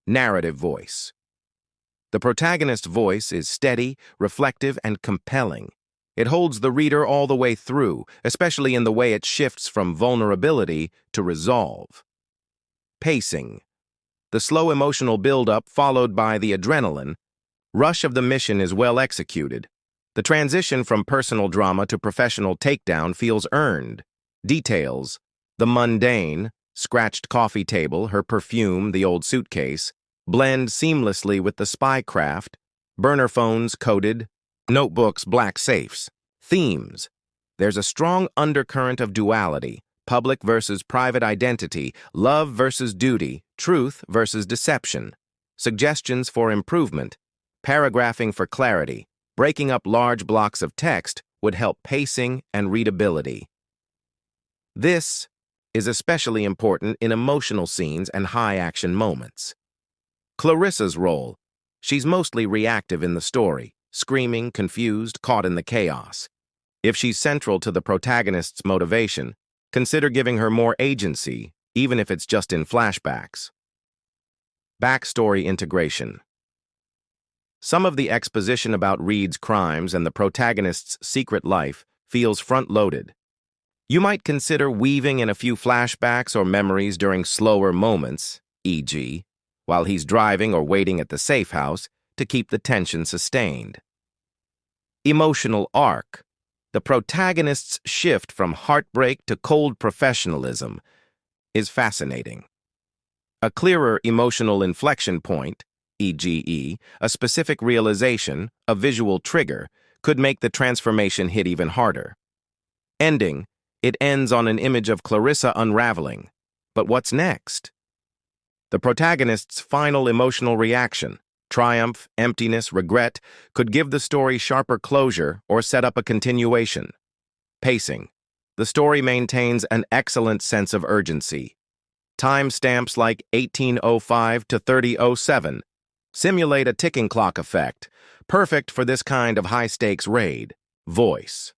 Narrative voice. The protagonist's voice is steady, reflective, and compelling. It holds the reader all the way through, especially in the way it shifts from vulnerability to resolve. Pacing. The slow emotional build-up followed by the adrenaline rush of the mission is well executed. The transition from personal drama to professional takedown feels earned. Details. The mundane, scratched coffee table, her perfume, the old suitcase, blend seamlessly with the spy craft, burner phones coded, notebooks, black safes. Themes. There's a strong undercurrent of duality, public versus private identity, love versus duty, truth versus deception. Suggestions for improvement. Paragraphing for clarity. Breaking up large blocks of text would help pacing and readability. This is especially important in emotional scenes and high-action moments. Clarissa's role. She's mostly reactive in the story, screaming, confused, caught in the chaos. If she's central to the protagonist's motivation, consider giving her more agency, even if it's just in flashbacks. Backstory integration. Some of the exposition about Reed's crimes and the protagonist's secret life feels front-loaded. You might consider weaving in a few flashbacks or memories during slower moments, e.g., while he's driving or waiting at the safe house, to keep the tension sustained. Emotional arc. The protagonist's shift from heartbreak to cold professionalism is fascinating. A clearer emotional inflection point, e.g., a specific realization, a visual trigger, could make the transformation hit even harder. Ending. It ends on an image of Clarissa unraveling. But what's next? The protagonist's final emotional reaction, triumph, emptiness, regret, could give the story sharper closure or set up a continuation. Pacing. The story maintains an excellent sense of urgency. Timestamps like 1805 to 3007 simulate a ticking clock effect, perfect for this kind of high-stakes raid. Voice.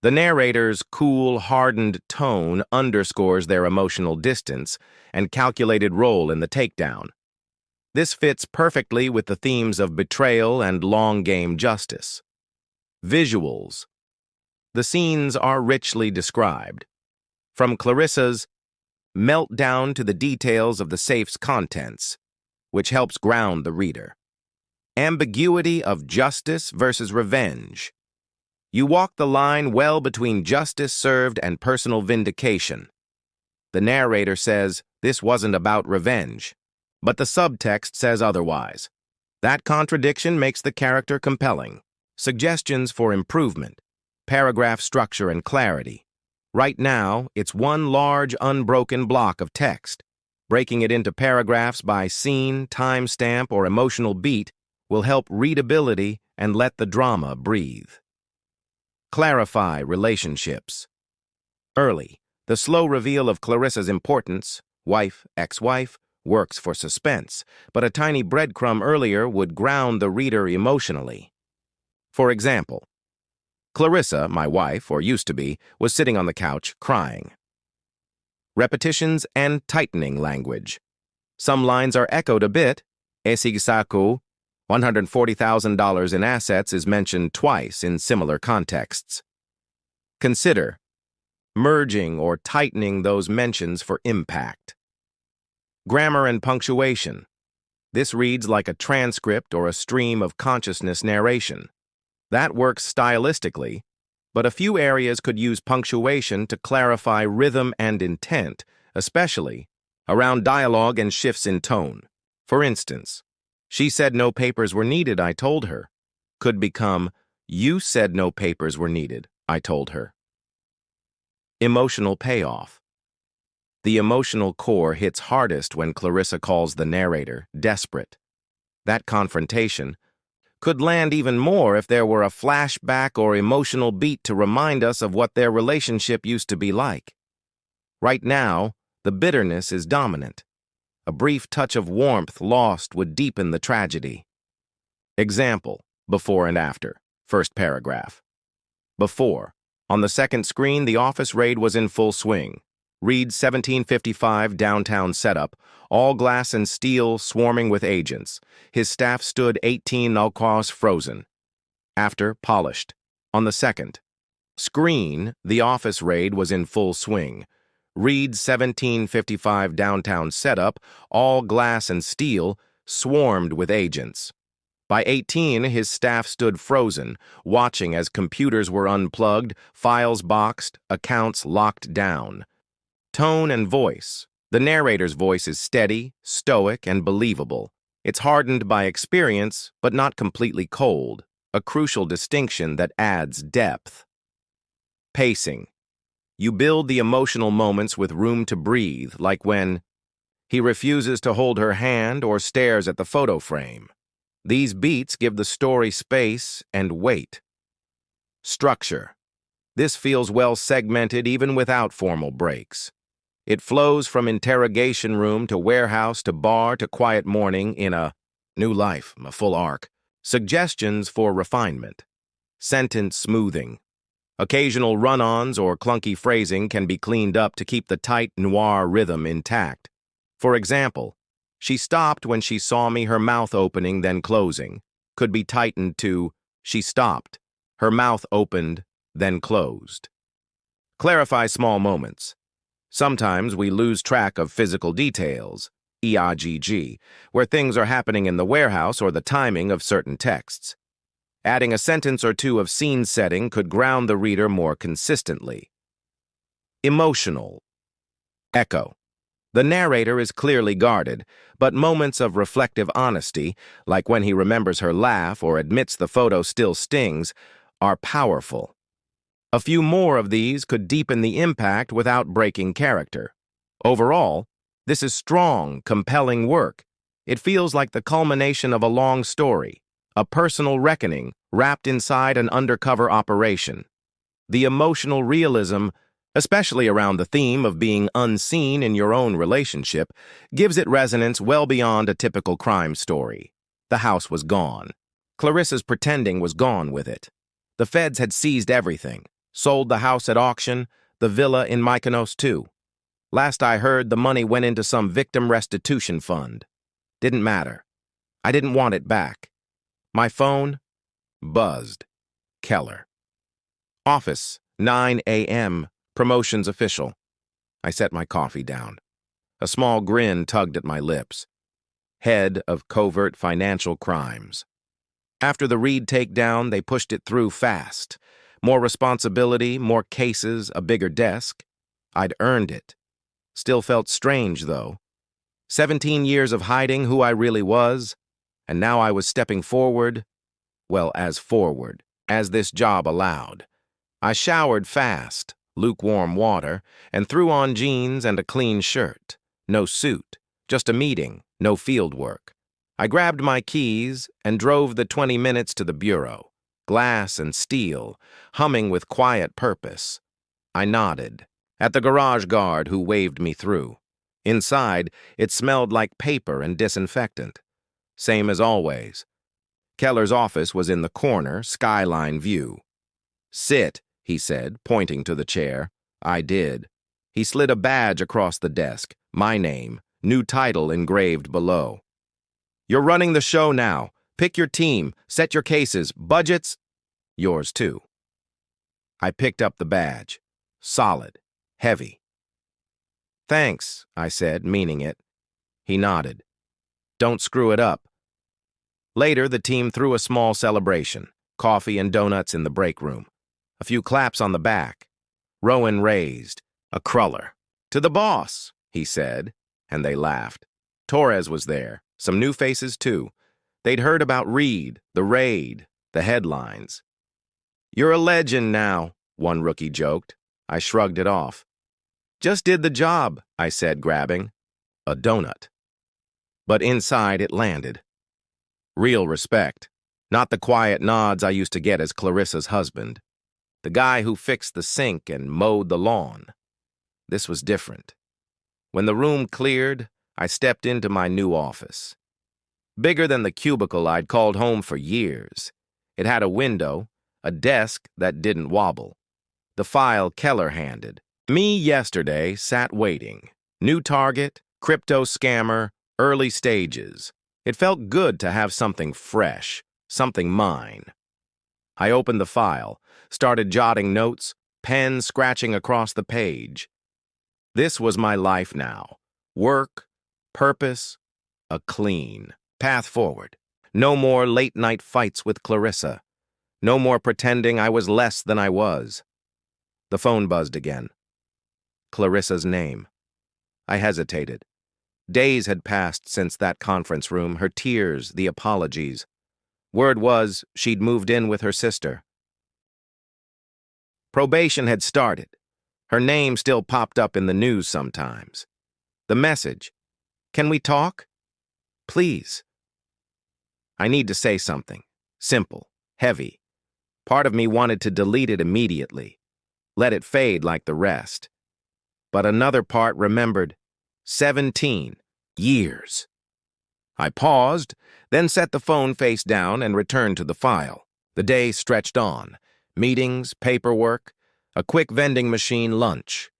The narrator's cool, hardened tone underscores their emotional distance and calculated role in the takedown. This fits perfectly with the themes of betrayal and long-game justice. Visuals. The scenes are richly described. From Clarissa's meltdown to the details of the safe's contents, which helps ground the reader. Ambiguity of justice versus revenge. You walk the line well between justice served and personal vindication. The narrator says this wasn't about revenge, but the subtext says otherwise. That contradiction makes the character compelling. Suggestions for improvement. Paragraph structure and clarity. Right now, it's one large, unbroken block of text. Breaking it into paragraphs by scene, timestamp, or emotional beat will help readability and let the drama breathe. Clarify relationships. Early, the slow reveal of Clarissa's importance, wife, ex-wife, works for suspense, but a tiny breadcrumb earlier would ground the reader emotionally. For example, Clarissa, my wife, or used to be, was sitting on the couch, crying. Repetitions and tightening language. Some lines are echoed a bit. Esigsaku, $140,000 in assets is mentioned twice in similar contexts. Consider merging or tightening those mentions for impact. Grammar and punctuation. This reads like a transcript or a stream of consciousness narration. That works stylistically, but a few areas could use punctuation to clarify rhythm and intent, especially around dialogue and shifts in tone. For instance, she said no papers were needed, I told her, could become, you said no papers were needed, I told her. Emotional payoff. The emotional core hits hardest when Clarissa calls the narrator desperate. That confrontation could land even more if there were a flashback or emotional beat to remind us of what their relationship used to be like. Right now, the bitterness is dominant. A brief touch of warmth lost would deepen the tragedy. Example, before and after. First paragraph. Before. On the second screen, the office raid was in full swing. Reed 1755 downtown setup, all glass and steel swarming with agents. His staff stood 18 nalquas frozen. After, polished. On the second. Screen, the office raid was in full swing. Reed 1755 downtown setup, all glass and steel, swarmed with agents. By 18, his staff stood frozen, watching as computers were unplugged, files boxed, accounts locked down. Tone and voice. The narrator's voice is steady, stoic, and believable. It's hardened by experience, but not completely cold, a crucial distinction that adds depth. Pacing. You build the emotional moments with room to breathe, like when he refuses to hold her hand or stares at the photo frame. These beats give the story space and weight. Structure. This feels well segmented even without formal breaks. It flows from interrogation room to warehouse to bar to quiet morning in a new life, a full arc. Suggestions for refinement. Sentence smoothing. Occasional run-ons or clunky phrasing can be cleaned up to keep the tight noir rhythm intact. For example, she stopped when she saw me, her mouth opening then closing. Could be tightened to, she stopped, her mouth opened, then closed. Clarify small moments. Sometimes we lose track of physical details, EIGG, where things are happening in the warehouse or the timing of certain texts. Adding a sentence or two of scene setting could ground the reader more consistently. Emotional. Echo. The narrator is clearly guarded, but moments of reflective honesty, like when he remembers her laugh or admits the photo still stings, are powerful. A few more of these could deepen the impact without breaking character. Overall, this is strong, compelling work. It feels like the culmination of a long story, a personal reckoning wrapped inside an undercover operation. The emotional realism, especially around the theme of being unseen in your own relationship, gives it resonance well beyond a typical crime story. The house was gone. Clarissa's pretending was gone with it. The feds had seized everything, sold the house at auction, the villa in Mykonos too. Last I heard, the money went into some victim restitution fund. Didn't matter. I didn't want it back. My phone buzzed. Keller. Office, 9 a.m., promotions official. I set my coffee down. A small grin tugged at my lips. Head of covert financial crimes. After the Reed takedown, they pushed it through fast. More responsibility, more cases, a bigger desk. I'd earned it. Still felt strange, though. 17 years of hiding who I really was, and now I was stepping forward, well, as forward as this job allowed. I showered fast, lukewarm water, and threw on jeans and a clean shirt. No suit, just a meeting, no field work. I grabbed my keys and drove the 20 minutes to the bureau. Glass and steel, humming with quiet purpose. I nodded at the garage guard who waved me through. Inside, it smelled like paper and disinfectant. Same as always. Keller's office was in the corner, skyline view. "Sit," he said, pointing to the chair. I did. He slid a badge across the desk, my name, new title engraved below. "You're running the show now. Pick your team, set your cases, budgets." "Yours too." I picked up the badge. Solid, heavy. "Thanks," I said, meaning it. He nodded. "Don't screw it up." Later, the team threw a small celebration, coffee and donuts in the break room. A few claps on the back. Rowan raised, a cruller. "To the boss," he said, and they laughed. Torres was there, some new faces too. They'd heard about Reed, the raid, the headlines. "You're a legend now," one rookie joked. I shrugged it off. "Just did the job," I said, grabbing a donut. But inside it landed. Real respect, not the quiet nods I used to get as Clarissa's husband. The guy who fixed the sink and mowed the lawn. This was different. When the room cleared, I stepped into my new office. Bigger than the cubicle I'd called home for years. It had a window, a desk that didn't wobble. The file Keller handed, Me yesterday sat waiting. New target, crypto scammer, early stages. It felt good to have something fresh, something mine. I opened the file, started jotting notes, pen scratching across the page. This was my life now. Work, purpose, a clean path forward. No more late-night fights with Clarissa. No more pretending I was less than I was. The phone buzzed again. Clarissa's name. I hesitated. Days had passed since that conference room, her tears, the apologies. Word was she'd moved in with her sister. Probation had started. Her name still popped up in the news sometimes. The message, "Can we talk? Please." I need to say something. Simple, heavy. Part of me wanted to delete it immediately, let it fade like the rest. But another part remembered 17 years. I paused, then set the phone face down and returned to the file. The day stretched on. Meetings, paperwork, a quick vending machine lunch.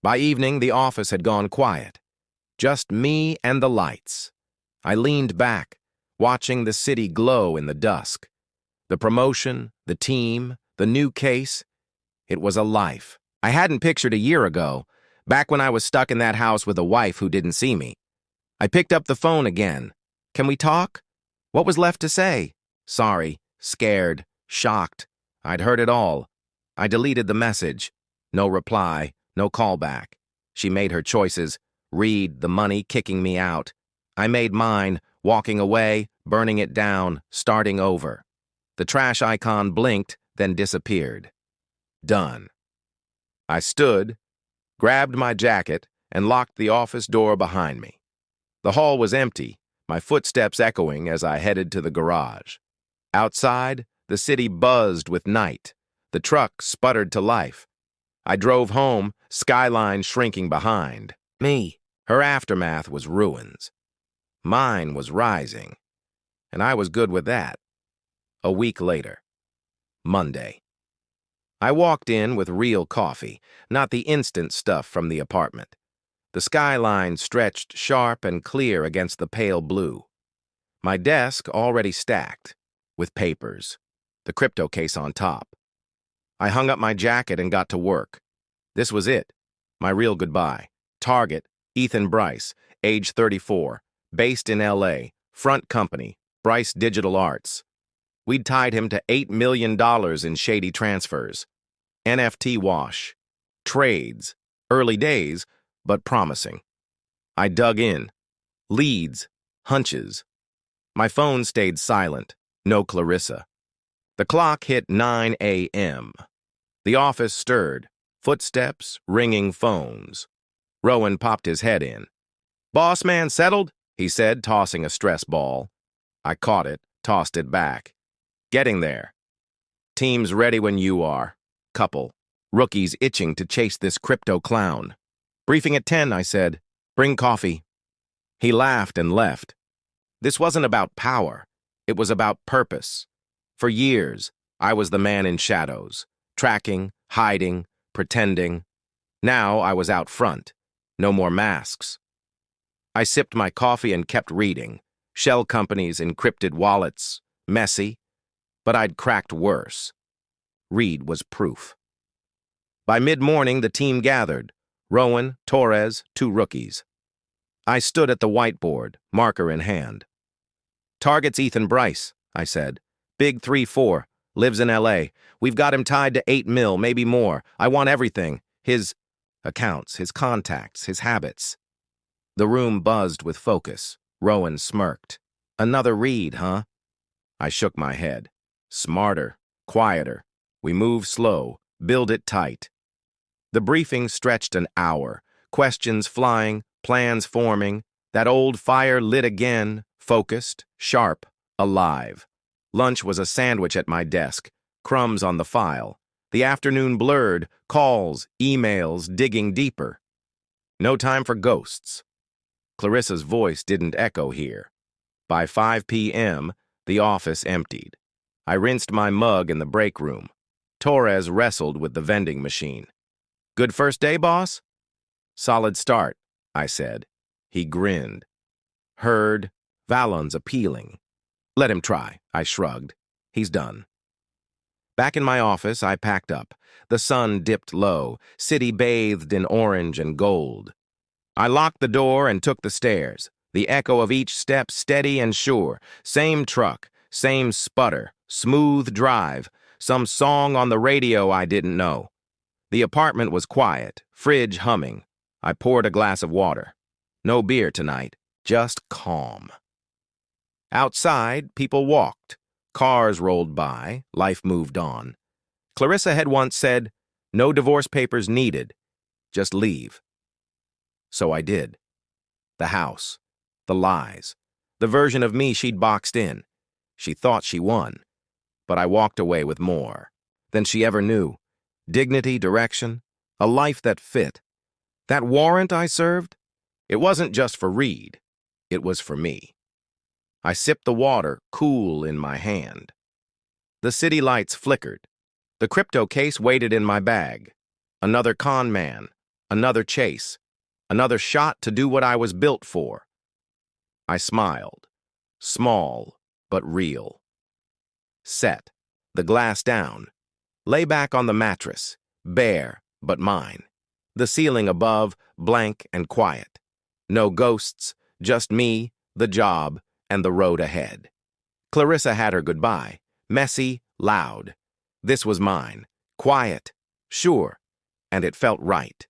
By evening, the office had gone quiet. Just me and the lights. I leaned back, watching the city glow in the dusk. The promotion, the team, the new case. It was a life I hadn't pictured a year ago, back when I was stuck in that house with a wife who didn't see me. I picked up the phone again. "Can we talk?" What was left to say? Sorry, scared, shocked. I'd heard it all. I deleted the message. No reply, no callback. She made her choices. Reed, the money, kicking me out. I made mine, walking away, burning it down, starting over. The trash icon blinked, then disappeared. Done. I stood, grabbed my jacket, and locked the office door behind me. The hall was empty, my footsteps echoing as I headed to the garage. Outside, the city buzzed with night. The truck sputtered to life. I drove home, skyline shrinking behind. Me. Her aftermath was ruins. Mine was rising. And I was good with that. A week later. Monday. I walked in with real coffee, not the instant stuff from the apartment. The skyline stretched sharp and clear against the pale blue. My desk already stacked, with papers, the crypto case on top. I hung up my jacket and got to work. This was it, my real goodbye. Target, Ethan Bryce, age 34, based in LA, front company, Bryce Digital Arts. We'd tied him to $8 million in shady transfers. NFT wash. Trades. Early days, but promising. I dug in. Leads. Hunches. My phone stayed silent. No Clarissa. The clock hit 9 a.m. The office stirred. Footsteps, ringing phones. Rowan popped his head in. "Boss man settled?" he said, tossing a stress ball. I caught it, tossed it back. "Getting there. Team's ready when you are. Couple. Rookies itching to chase this crypto clown. Briefing at 10, I said. Bring coffee." He laughed and left. This wasn't about power. It was about purpose. For years, I was the man in shadows, tracking, hiding, pretending. Now I was out front. No more masks. I sipped my coffee and kept reading. Shell companies, encrypted wallets. Messy. But I'd cracked worse. Reed was proof. By mid-morning, the team gathered. Rowan, Torres, 2 rookies. I stood at the whiteboard, marker in hand. "Target's Ethan Bryce," I said. "Big 3-4, lives in LA. We've got him tied to 8 mil, maybe more. I want everything. His accounts, his contacts, his habits." The room buzzed with focus. Rowan smirked. "Another Reed, huh?" I shook my head. "Smarter, quieter. We move slow, build it tight." The briefing stretched an hour. Questions flying, plans forming. That old fire lit again, focused, sharp, alive. Lunch was a sandwich at my desk, crumbs on the file. The afternoon blurred, calls, emails, digging deeper. No time for ghosts. Clarissa's voice didn't echo here. By 5 p.m., the office emptied. I rinsed my mug in the break room. Torres wrestled with the vending machine. Good first day, boss? Solid start, I said. He grinned. Heard, Valon's appealing. Let him try, I shrugged. He's done. Back in my office, I packed up. The sun dipped low, city bathed in orange and gold. I locked the door and took the stairs, the echo of each step steady and sure. Same truck, same sputter, smooth drive, some song on the radio I didn't know. The apartment was quiet, fridge humming. I poured a glass of water. No beer tonight, just calm. Outside, people walked. Cars rolled by, life moved on. Clarissa had once said, "No divorce papers needed, just leave." So I did. The house, the lies, the version of me she'd boxed in. She thought she won, but I walked away with more than she ever knew. Dignity, direction, a life that fit. That warrant I served, it wasn't just for Reed, it was for me. I sipped the water, cool in my hand. The city lights flickered. The crypto case waited in my bag. Another con man, another chase, another shot to do what I was built for. I smiled, small but real. Set, the glass down, lay back on the mattress, bare but mine. The ceiling above, blank and quiet. No ghosts, just me, the job, and the road ahead. Clarissa had her goodbye, messy, loud. This was mine, quiet, sure, and it felt right.